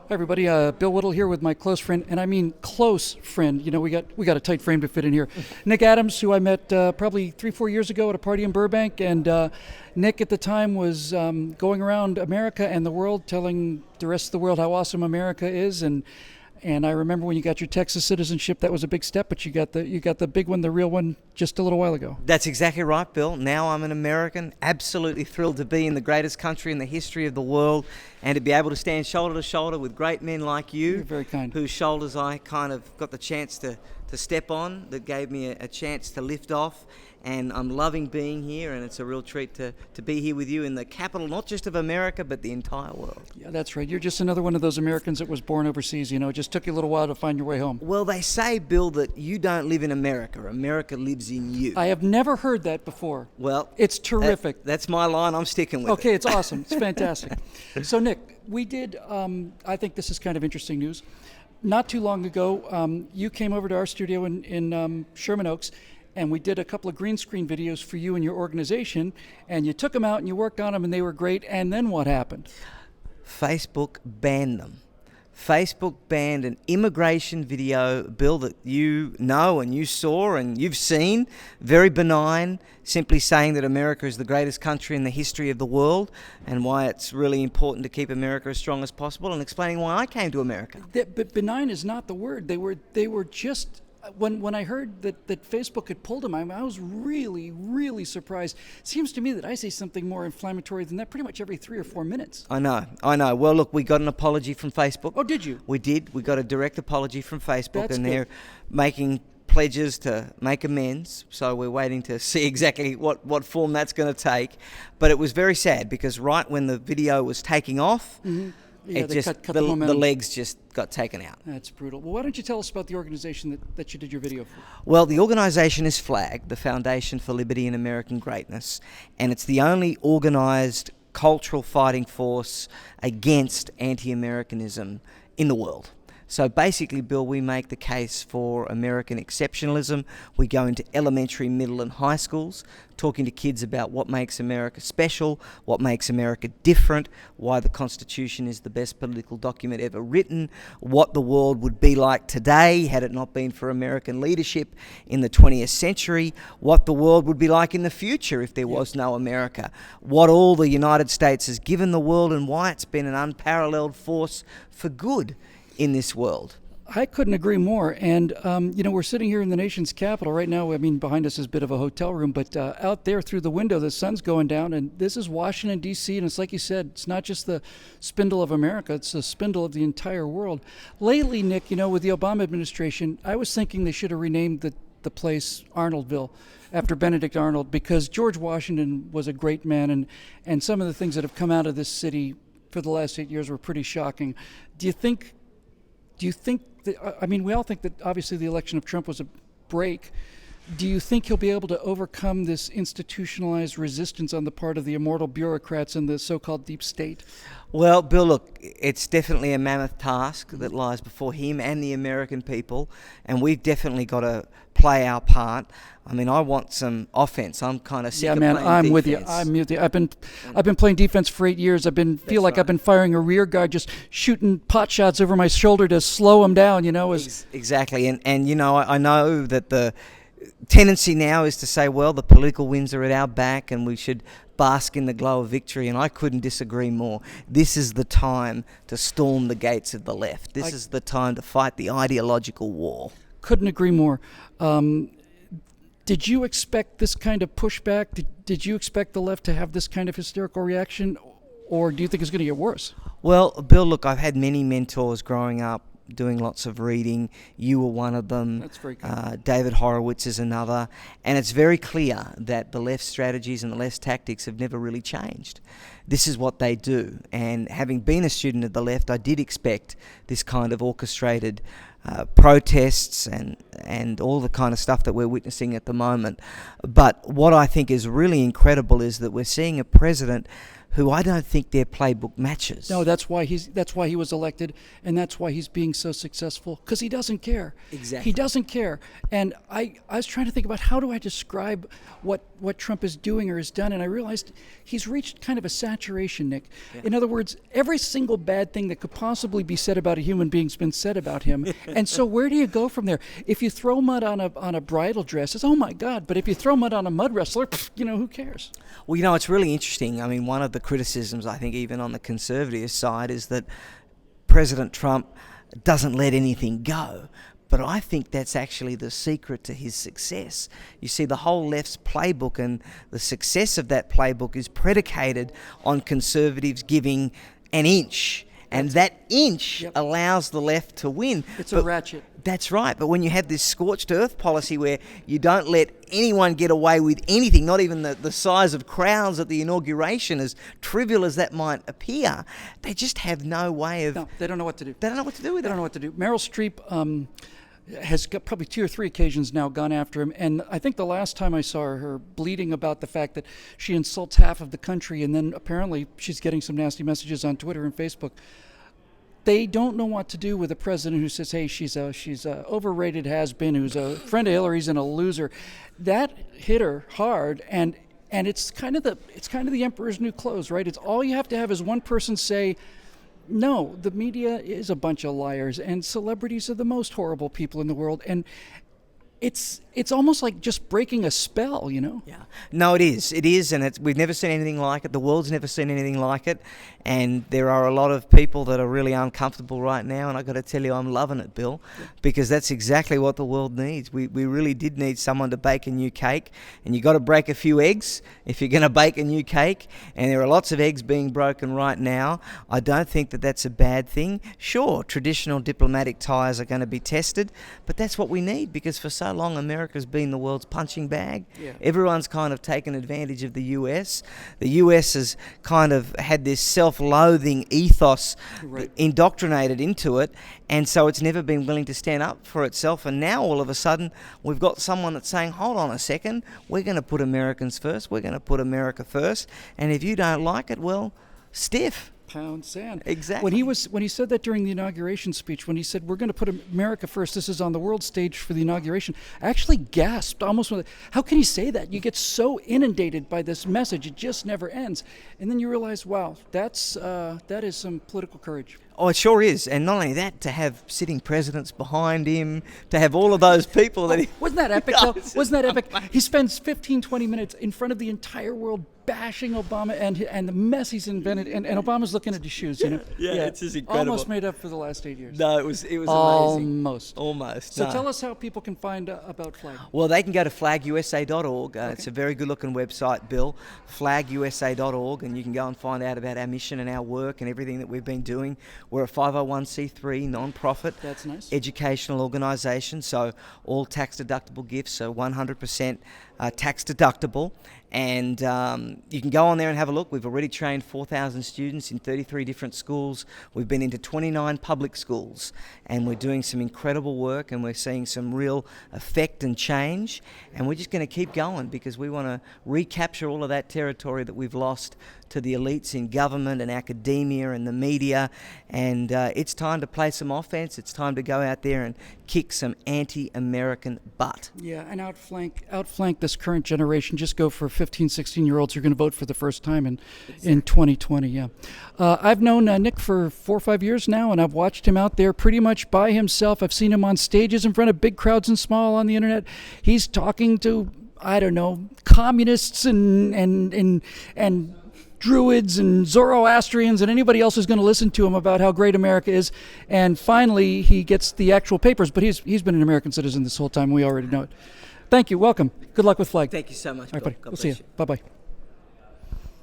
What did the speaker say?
Hi everybody, Bill Whittle here with my close friend, and I mean close friend. You know, we got a tight frame to fit in here. Nick Adams, who I met probably 3-4 years ago at a party in Burbank, and Nick at the time was going around America and the world, telling the rest of the world how awesome America is. And I remember when you got your Texas citizenship, that was a big step, but you got the big one, the real one, just a little while ago. That's exactly right, Bill. Now I'm an American, absolutely thrilled to be in the greatest country in the history of the world and to be able to stand shoulder to shoulder with great men like you. You're very kind. Whose shoulders I kind of got the chance to step on, that gave me a chance to lift off. And I'm loving being here, and it's a real treat to be here with you in the capital, not just of America, but the entire world. Yeah, that's right. You're just another one of those Americans that was born overseas. You know, it just took you a little while to find your way home. Well, they say, Bill, that you don't live in America. America lives in you. I have never heard that before. Well, it's terrific. That's my line. I'm sticking with it. Okay, it's awesome. It's fantastic. So, Nick, we did, I think this is kind of interesting news. Not too long ago, you came over to our studio in Sherman Oaks, and we did a couple of green screen videos for you and your organization, and you took them out and you worked on them, and they were great. And then what happened? Facebook banned them. Facebook banned an immigration video, Bill, that you know and you saw and you've seen, very benign, simply saying that America is the greatest country in the history of the world and why it's really important to keep America as strong as possible, and explaining why I came to America. But benign is not the word. They were just... When I heard that Facebook had pulled them, I was really, really surprised. It seems to me that I say something more inflammatory than that pretty much every 3 or 4 minutes. I know. Well, look, we got an apology from Facebook. Oh, did you? We did. We got a direct apology from Facebook. That's and good. They're making pledges to make amends. So we're waiting to see exactly what form that's going to take. But it was very sad because right when the video was taking off, Yeah, it they just cut the momentum. legs just got taken out. That's brutal. Well, why don't you tell us about the organization that you did your video for? Well, the organisation is FLAG, the Foundation for Liberty and American Greatness, and it's the only organised cultural fighting force against anti-Americanism in the world. So basically, Bill, we make the case for American exceptionalism. We go into elementary, middle and high schools, talking to kids about what makes America special, what makes America different, why the Constitution is the best political document ever written, what the world would be like today had it not been for American leadership in the 20th century, what the world would be like in the future if there was no America, what all the United States has given the world and why it's been an unparalleled force for good in this world. I couldn't agree more. And, we're sitting here in the nation's capital right now. I mean, behind us is a bit of a hotel room, but out there through the window, the sun's going down, and this is Washington, D.C., and it's like you said, it's not just the spindle of America, it's the spindle of the entire world. Lately, Nick, with the Obama administration, I was thinking they should have renamed the place Arnoldville after Benedict Arnold, because George Washington was a great man, and some of the things that have come out of this city for the last 8 years were pretty shocking. Do you think that, I mean, we all think that obviously the election of Trump was a break. Do you think he'll be able to overcome this institutionalized resistance on the part of the immortal bureaucrats and the so-called deep state? Well, Bill, look, it's definitely a mammoth task that lies before him and the American people, and we've definitely got to play our part. I mean, I want some offense. I'm kind of sick of playing defense. I'm with you. I've been playing defense for 8 years. I've been firing a rear guard, just shooting pot shots over my shoulder to slow him down. Exactly. And I know that the tendency now is to say, well, the political winds are at our back and we should bask in the glow of victory, and I couldn't disagree more. This is the time to storm the gates of the left. This is the time to fight the ideological war. Couldn't agree more. Did you expect this kind of pushback? Did you expect the left to have this kind of hysterical reaction, or do you think it's going to get worse? Well, Bill, look, I've had many mentors growing up, doing lots of reading. You were one of them. That's very good. David Horowitz is another. And it's very clear that the left strategies and the left tactics have never really changed. This is what they do. And having been a student of the left, I did expect this kind of orchestrated protests and all the kind of stuff that we're witnessing at the moment. But what I think is really incredible is that we're seeing a president who I don't think their playbook matches. No, that's why he was elected, and that's why he's being so successful, because he doesn't care. Exactly. He doesn't care. And I was trying to think about how do I describe what Trump is doing or has done, and I realized he's reached kind of a saturation, Nick. Yeah. In other words, every single bad thing that could possibly be said about a human being's been said about him. And so where do you go from there? If you throw mud on a bridal dress, it's, oh my God. But if you throw mud on a mud wrestler, who cares? Well, it's really interesting. I mean, one of the criticisms, I think, even on the conservative side, is that President Trump doesn't let anything go. But I think that's actually the secret to his success. You see, the whole left's playbook and the success of that playbook is predicated on conservatives giving an inch. And that inch allows the left to win. It's a ratchet. That's right. But when you have this scorched earth policy where you don't let anyone get away with anything, not even the size of crowds at the inauguration, as trivial as that might appear, they just have no way of... No, they don't know what to do. They don't know what to do with it. They don't know what to do. Meryl Streep has got probably 2 or 3 occasions now gone after him. And I think the last time I saw her bleating about the fact that she insults half of the country, and then apparently she's getting some nasty messages on Twitter and Facebook. They don't know what to do with a president who says, hey, she's a overrated has-been, who's a friend of Hillary's and a loser. That hit her hard, and it's kind of the emperor's new clothes, right? It's all you have to have is one person say, no, the media is a bunch of liars, and celebrities are the most horrible people in the world, and it's almost like just breaking a spell, Yeah. No, it is, and we've never seen anything like it. The world's never seen anything like it, and there are a lot of people that are really uncomfortable right now, and I've got to tell you, I'm loving it, Bill, because that's exactly what the world needs. We really did need someone to bake a new cake, and you've got to break a few eggs if you're going to bake a new cake, and there are lots of eggs being broken right now. I don't think that that's a bad thing. Sure, traditional diplomatic ties are going to be tested, but that's what we need, because for so long America's been the world's punching bag. Yeah. Everyone's kind of taken advantage of the US. The US has kind of had this self-loathing ethos indoctrinated into it, and so it's never been willing to stand up for itself. And now all of a sudden we've got someone that's saying, hold on a second, we're going to put Americans first, we're going to put America first, and if you don't like it, well, stiff. Pound sand. Exactly. When he said that during the inauguration speech, when he said we're going to put America first, this is on the world stage for the inauguration, I actually gasped almost. How can he say that? You get so inundated by this message, it just never ends, and then you realize, wow, that is some political courage. Oh, it sure is. And not only that, to have sitting presidents behind him, to have all of those people that he... Wasn't that epic, though? Wasn't that epic? He spends 15, 20 minutes in front of the entire world bashing Obama and the mess he's invented, and Obama's looking at his shoes, Yeah, it's just incredible. Almost made up for the last 8 years. No, it was amazing. Almost. So no. tell us how people can find about Flag. Well, they can go to flagusa.org. It's a very good-looking website, Bill, flagusa.org, and you can go and find out about our mission and our work and everything that we've been doing. We're a 501c3 non-profit educational organisation, so all tax-deductible gifts are 100% tax-deductible. And you can go on there and have a look. We've already trained 4,000 students in 33 different schools. We've been into 29 public schools, and we're doing some incredible work, and we're seeing some real effect and change. And we're just going to keep going, because we want to recapture all of that territory that we've lost to the elites in government and academia and the media. And it's time to play some offense. It's time to go out there and kick some anti-American butt. Yeah, and outflank this current generation. Just go for 15, 16-year-olds who are going to vote for the first time in 2020, yeah. I've known Nick for 4 or 5 years now, and I've watched him out there pretty much by himself. I've seen him on stages in front of big crowds and small on the internet. He's talking to, I don't know, communists and Druids and Zoroastrians and anybody else who's going to listen to him about how great America is. And finally, he gets the actual papers, but he's been an American citizen this whole time. We already know it. Thank you. Welcome. Good luck with Flag. Thank you so much, All right, Bill. buddy. We'll see you. Bye-bye.